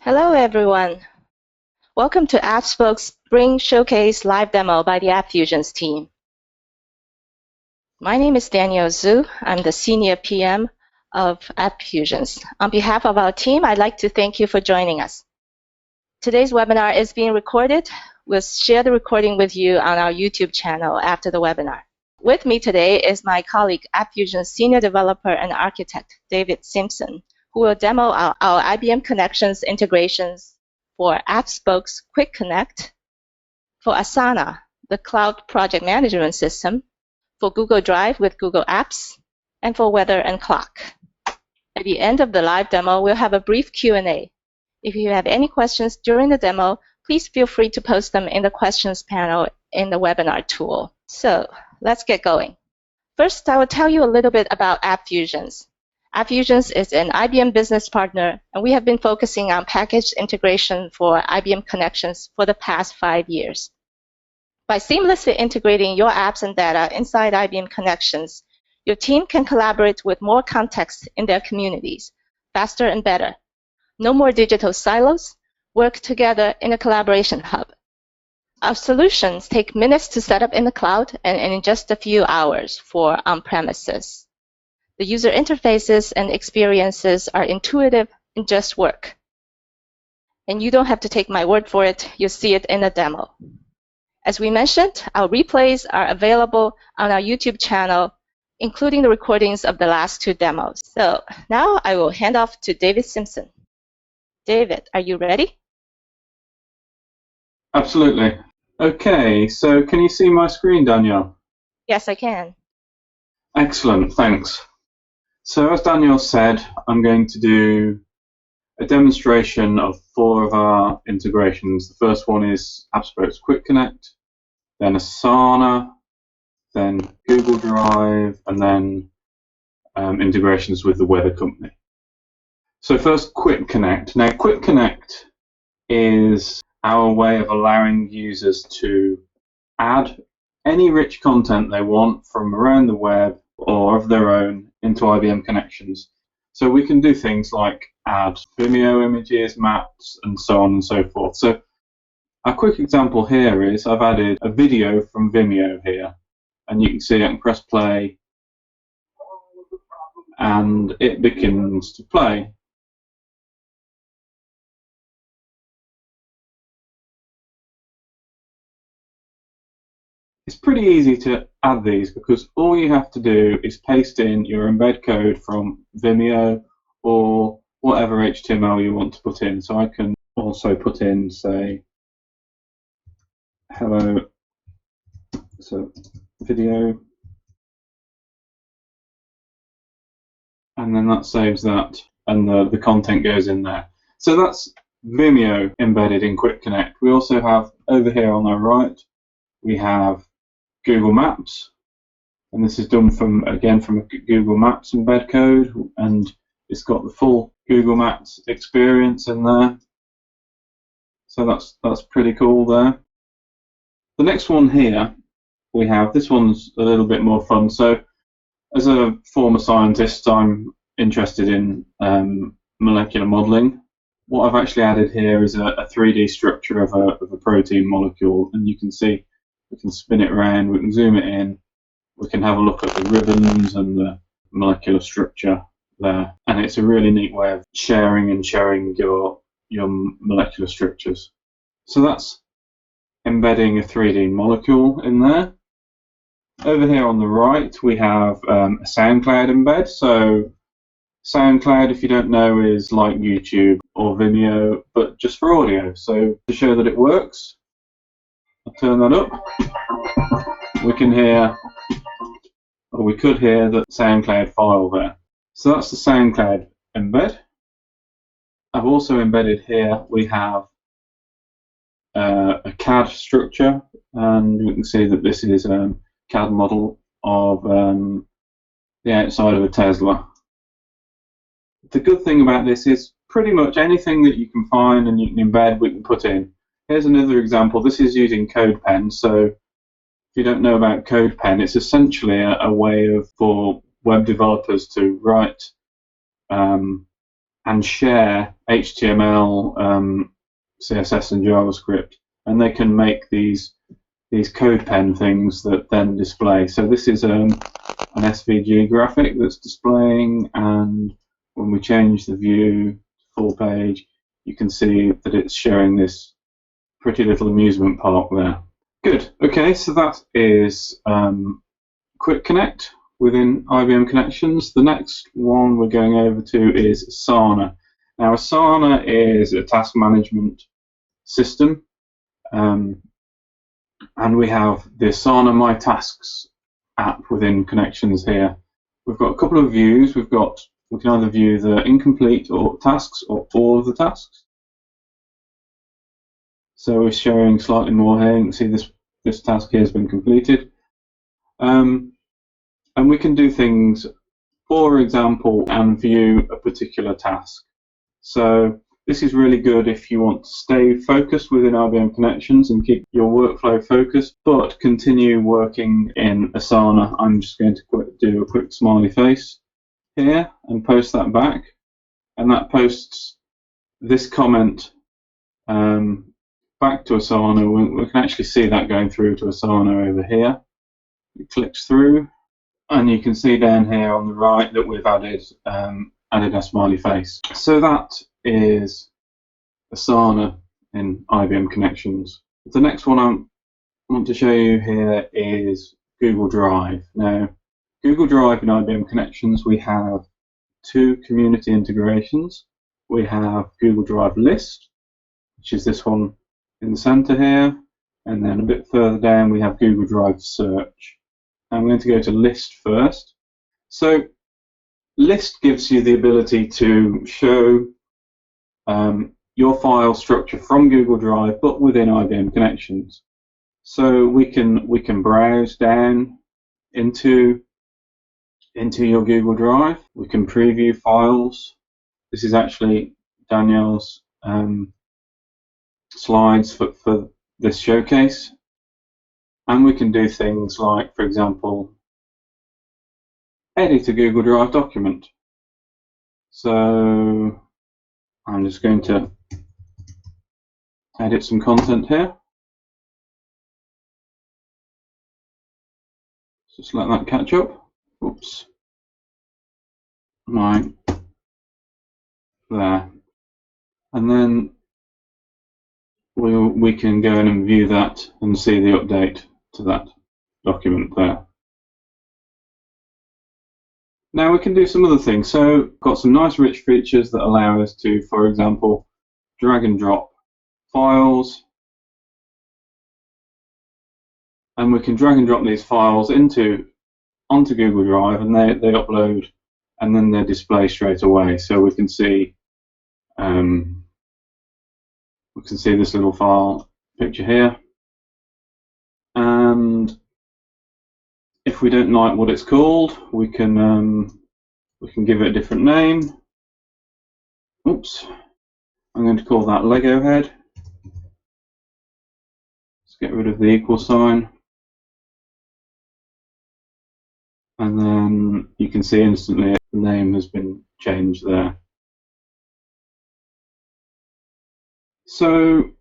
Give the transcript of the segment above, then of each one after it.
Hello, everyone. Welcome to AppSpokes Spring Showcase Live Demo by the AppFusions team. My name is Danielle Zhu. I'm the Senior PM of AppFusions. On behalf of our team, I'd like to thank you for joining us. Today's webinar is being recorded. We'll share the recording with you on our YouTube channel after the webinar. With me today is my colleague, AppFusions Senior Developer and Architect, David Simpson, who will demo our IBM Connections integrations for AppSpokes QuickConnect, for Asana, the cloud project management system, for Google Drive with Google Apps, and for weather and clock. At the end of the live demo, we'll have a brief Q&A. If you have any questions during the demo, please feel free to post them in the questions panel in the webinar tool. So let's get going. First, I will tell you a little bit about AppFusions. AppFusions is an IBM business partner, and we have been focusing on package integration for IBM Connections for the past 5 years. By seamlessly integrating your apps and data inside IBM Connections, your team can collaborate with more context in their communities, faster and better. No more digital silos. Work together in a collaboration hub. Our solutions take minutes to set up in the cloud and in just a few hours for on-premises. The user interfaces and experiences are intuitive and just work. And you don't have to take my word for it. You'll see it in the demo. As we mentioned, our replays are available on our YouTube channel, including the recordings of the last 2 demos. So now I will hand off to David Simpson. David, are you ready? Absolutely. Okay, so can you see my screen, Danielle? Yes, I can. Excellent, thanks. So as Danielle said, I'm going to do a demonstration of 4 of our integrations. The first one is AppSpokes QuickConnect, then Asana, then Google Drive, and then integrations with the weather company. So first, QuickConnect. Now, QuickConnect is our way of allowing users to add any rich content they want from around the web or of their own into IBM Connections. So we can do things like add Vimeo images, maps, and so on and so forth. So a quick example here is I've added a video from Vimeo here, and you can see I can press play and it begins to play. It's pretty easy to add these because all you have to do is paste in your embed code from Vimeo or whatever HTML you want to put in. So I can also put in, say, hello, so video, and then that saves that, and the content goes in there. So that's Vimeo embedded in QuickConnect. We also have, over here on our right, we have Google Maps, and this is done from a Google Maps embed code, and it's got the full Google Maps experience in there. So that's pretty cool there. The next one here we have, this one's a little bit more fun. So as a former scientist, I'm interested in molecular modeling. What I've actually added here is a 3D structure of a protein molecule, and you can see we can spin it around, we can zoom it in, we can have a look at the ribbons and the molecular structure there. And it's a really neat way of sharing your molecular structures. So that's embedding a 3D molecule in there. Over here on the right, we have a SoundCloud embed. So SoundCloud, if you don't know, is like YouTube or Vimeo, but just for audio. So to show that it works, I'll turn that up. We can hear, or we could hear, the SoundCloud file there. So that's the SoundCloud embed. I've also embedded here, we have a CAD structure, and we can see that this is a CAD model of the outside of a Tesla. The good thing about this is pretty much anything that you can find and you can embed, we can put in. Here's another example. This is using CodePen. So if you don't know about CodePen, it's essentially a way for web developers to write and share HTML, CSS, and JavaScript, and they can make these code pen things that then display. So this is an SVG graphic that's displaying, and when we change the view to full page, you can see that it's showing this pretty little amusement park there. Good. Okay, so that is QuickConnect within IBM Connections. The next one we're going over to is Asana. Now, Asana is a task management system, and we have the Asana My Tasks app within Connections here. We've got a couple of views. We can either view the incomplete or tasks or all of the tasks. So we're showing slightly more here. You can see this task here has been completed. And we can do things, for example, and view a particular task. So this is really good if you want to stay focused within IBM Connections and keep your workflow focused, but continue working in Asana. I'm just going to do a quick smiley face here and post that back. And that posts this comment back to Asana. We can actually see that going through to Asana over here. It clicks through, and you can see down here on the right that we've added a smiley face. So that is Asana in IBM Connections. The next one I want to show you here is Google Drive. Now, Google Drive in IBM Connections, we have two community integrations. We have Google Drive List, which is this one in the center here, and then a bit further down we have Google Drive Search. I'm going to go to List first. So List gives you the ability to show your file structure from Google Drive, but within IBM Connections. So we can browse down into your Google Drive. We can preview files. This is actually Danielle's slides for this showcase. And we can do things like, for example, edit a Google Drive document. So I'm just going to edit some content here. Just let that catch up. Oops. Right. There. And then we can go in and view that and see the update to that document there. Now we can do some other things. So got some nice rich features that allow us to, for example, drag and drop files. And we can drag and drop these files onto Google Drive, and they upload, and then they display straight away. So we can see this little file picture here, and if we don't like what it's called, we can give it a different name. Oops, I'm going to call that Lego head. Let's get rid of the equal sign. And then you can see instantly the name has been changed there. So,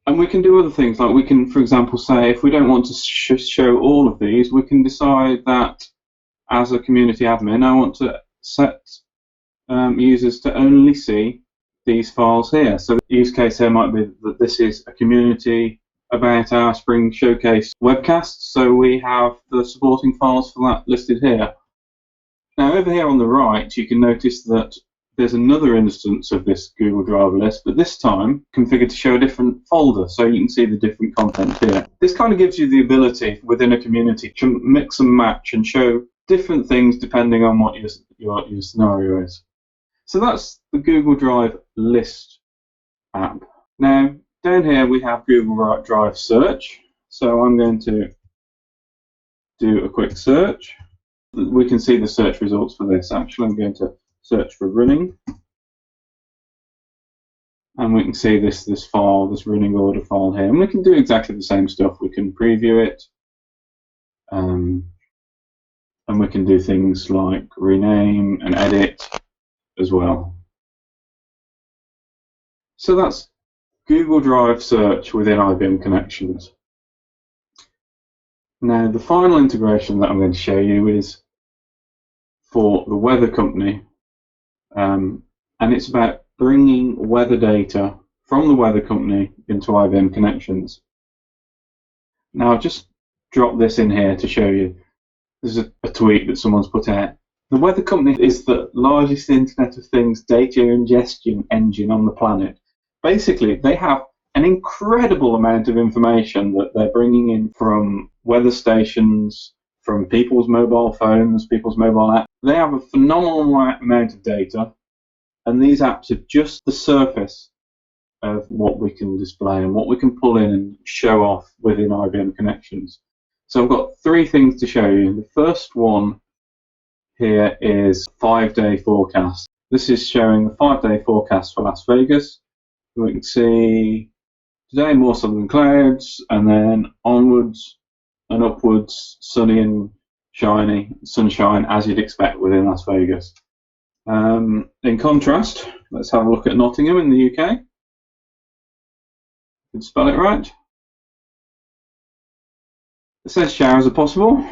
and we can do other things, like we can, for example, say if we don't want to show all of these, we can decide that as a community admin, I want to set users to only see these files here. So the use case here might be that this is a community about our Spring Showcase webcast, so we have the supporting files for that listed here. Now over here on the right, you can notice that there's another instance of this Google Drive list, but this time configured to show a different folder, so you can see the different content here. This kind of gives you the ability within a community to mix and match and show different things depending on what your scenario is. So that's the Google Drive List app. Now down here we have Google Drive Search, so I'm going to do a quick search. We can see the search results for this. Actually, I'm going to search for running, and we can see this file, this running order file here, and we can do exactly the same stuff. We can preview it, and we can do things like rename and edit as well. So that's Google Drive search within IBM Connections. Now, the final integration that I'm going to show you is for the weather company, and it's about bringing weather data from the weather company into IBM Connections. Now, I've just dropped this in here to show you. There's a tweet that someone's put out. The weather company is the largest Internet of Things data ingestion engine on the planet. Basically, they have an incredible amount of information that they're bringing in from weather stations, from people's mobile phones, people's mobile apps. They have a phenomenal amount of data, and these apps are just the surface of what we can display and what we can pull in and show off within IBM Connections. So I've got three things to show you. The first one here is 5-day forecast. This is showing the 5-day forecast for Las Vegas. We can see today more southern clouds, and then onwards and upwards, sunny and shiny, sunshine as you'd expect within Las Vegas. In contrast, let's have a look at Nottingham in the UK. Can you spell it right? It says showers are possible.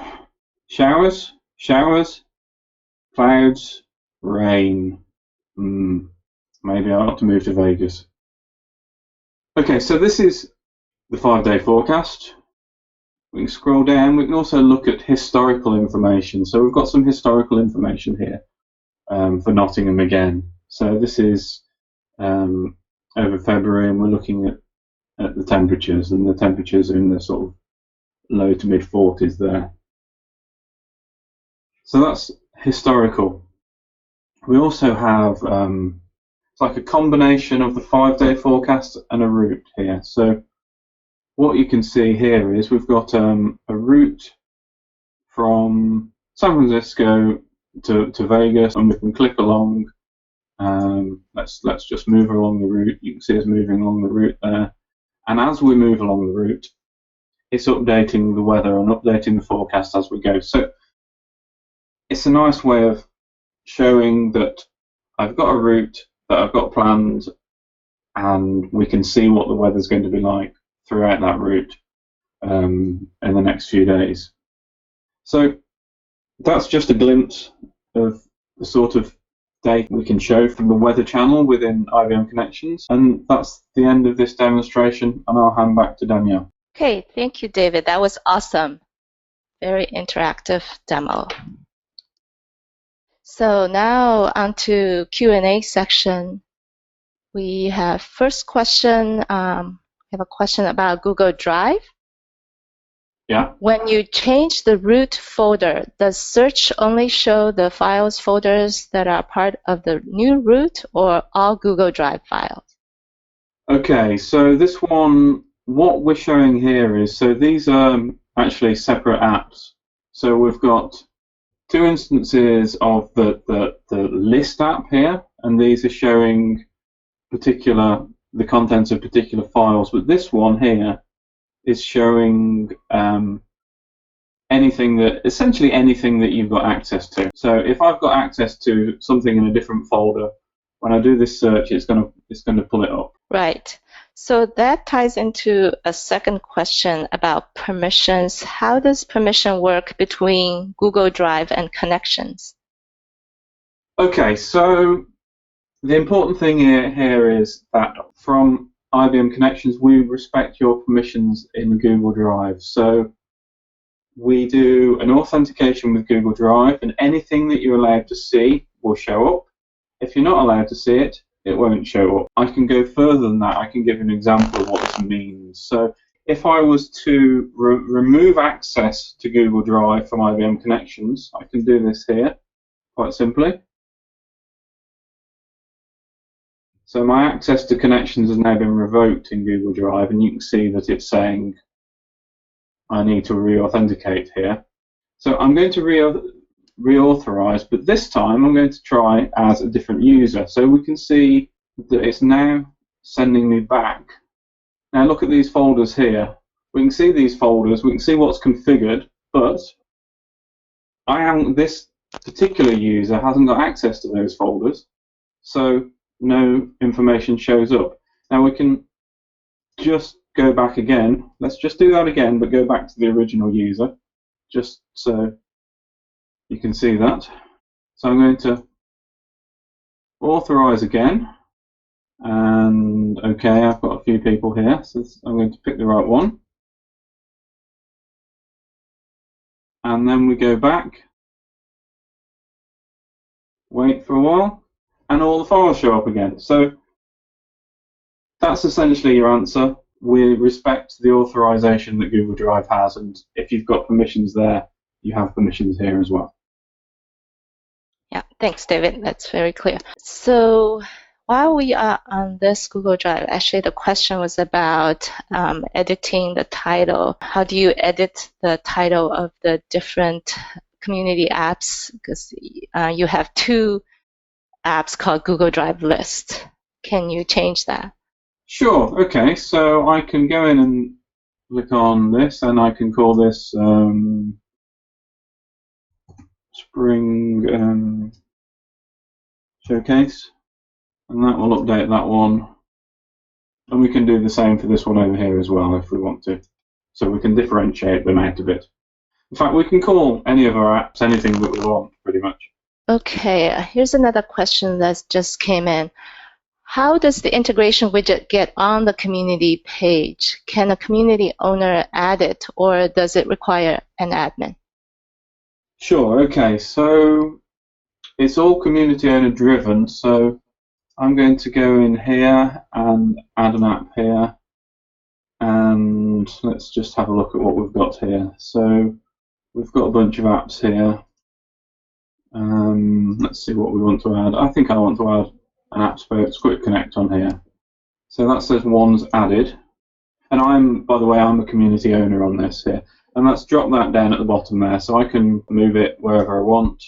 Showers, showers, clouds, rain. Maybe I ought to move to Vegas. Okay, so this is the 5-day forecast. We can scroll down. We can also look at historical information. So we've got some historical information here for Nottingham again. So this is over February, and we're looking at the temperatures, and the temperatures are in the sort of low to mid 40s there. So that's historical. We also have it's like a combination of the 5-day forecast and a route here. So what you can see here is we've got a route from San Francisco to Vegas, and we can click along. Let's just move along the route. You can see us moving along the route there. And as we move along the route, it's updating the weather and updating the forecast as we go. So it's a nice way of showing that I've got a route that I've got planned, and we can see what the weather's going to be like throughout that route in the next few days. So that's just a glimpse of the sort of data we can show from the weather channel within IBM Connections. And that's the end of this demonstration, and I'll hand back to Danielle. Okay, thank you, David. That was awesome. Very interactive demo. So now on to Q&A section. We have first question. We have a question about Google Drive. Yeah. When you change the root folder, does search only show the files folders that are part of the new root, or all Google Drive files? Okay, so this one, what we're showing here is, so these are actually separate apps. So we've got two instances of the list app here, and these are showing the contents of particular files. But this one here is showing essentially anything that you've got access to. So if I've got access to something in a different folder, when I do this search, it's going to pull it up. Right. So that ties into a second question about permissions. How does permission work between Google Drive and Connections? Okay, so the important thing here is that from IBM Connections, we respect your permissions in Google Drive. So we do an authentication with Google Drive, and anything that you're allowed to see will show up. If you're not allowed to see it, it won't show up. I can go further than that. I can give an example of what this means. So if I was to remove access to Google Drive from IBM Connections, I can do this here quite simply. So my access to Connections has now been revoked in Google Drive, and you can see that it's saying I need to re-authenticate here. So I'm going to reauthorize, but this time I'm going to try as a different user. So we can see that it's now sending me back. Now look at these folders here. We can see these folders, we can see what's configured, but this particular user hasn't got access to those folders, so no information shows up. Now we can just go back again. Let's just do that again, but go back to the original user, just so you can see that. So I'm going to authorize again, and okay, I've got a few people here, so I'm going to pick the right one. And then we go back, wait for a while, and all the files show up again. So that's essentially your answer. We respect the authorization that Google Drive has, and if you've got permissions there, you have permissions here as well. Yeah, thanks, David. That's very clear. So while we are on this Google Drive, actually the question was about editing the title. How do you edit the title of the different community apps? Because you have two apps called Google Drive List. Can you change that? Sure, okay, so I can go in and click on this, and I can call this Spring Showcase, and that will update that one. And we can do the same for this one over here as well if we want to. So we can differentiate them out a bit. In fact, we can call any of our apps anything that we want, pretty much. Okay, here's another question that just came in. How does the integration widget get on the community page? Can a community owner add it, or does it require an admin? Sure, okay, so it's all community owner driven, so I'm going to go in here and add an app here, and let's just have a look at what we've got here. So we've got a bunch of apps here. Let's see what we want to add. I think I want to add an AppSpokes QuickConnect on here. So that says one's added. And by the way, I'm a community owner on this here. And let's drop that down at the bottom there, so I can move it wherever I want.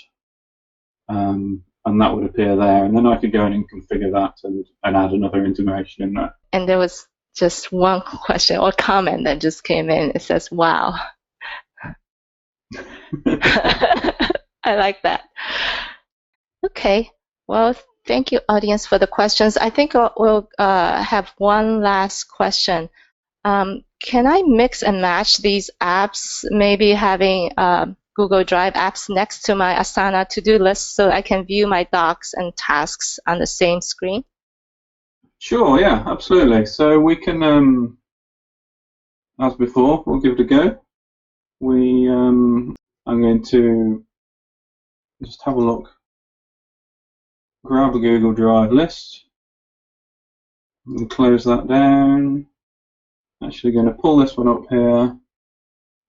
And that would appear there. And then I could go in and configure that and add another integration in there. And there was just one question or comment that just came in. It says, wow. I like that. Okay. Well, thank you, audience, for the questions. I think we'll have one last question. Can I mix and match these apps, maybe having Google Drive apps next to my Asana to-do list so I can view my docs and tasks on the same screen? Sure, yeah, absolutely. So we can, as before, we'll give it a go. I'm going to just have a look. Grab a Google Drive list and close that down. Actually going to pull this one up here.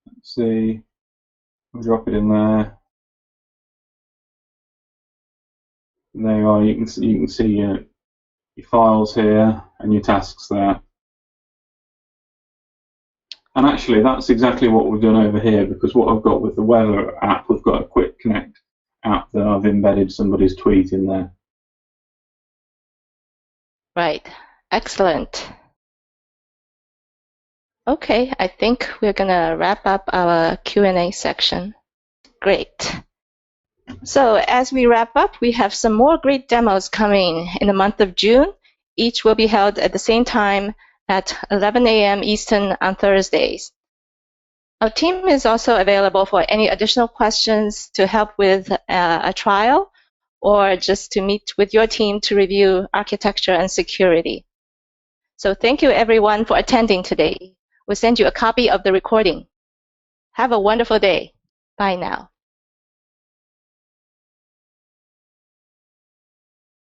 Let's see, we'll drop it in there. There you are. You can see your files here and your tasks there. And actually, that's exactly what we've done over here, because what I've got with the weather app, we've got a QuickConnect app that I've embedded somebody's tweet in there. Right. Excellent. Okay, I think we're going to wrap up our Q&A section. Great. So as we wrap up, we have some more great demos coming in the month of June. Each will be held at the same time at 11 a.m. Eastern on Thursdays. Our team is also available for any additional questions to help with a trial or just to meet with your team to review architecture and security. So thank you, everyone, for attending today. We'll send you a copy of the recording. Have a wonderful day. Bye now.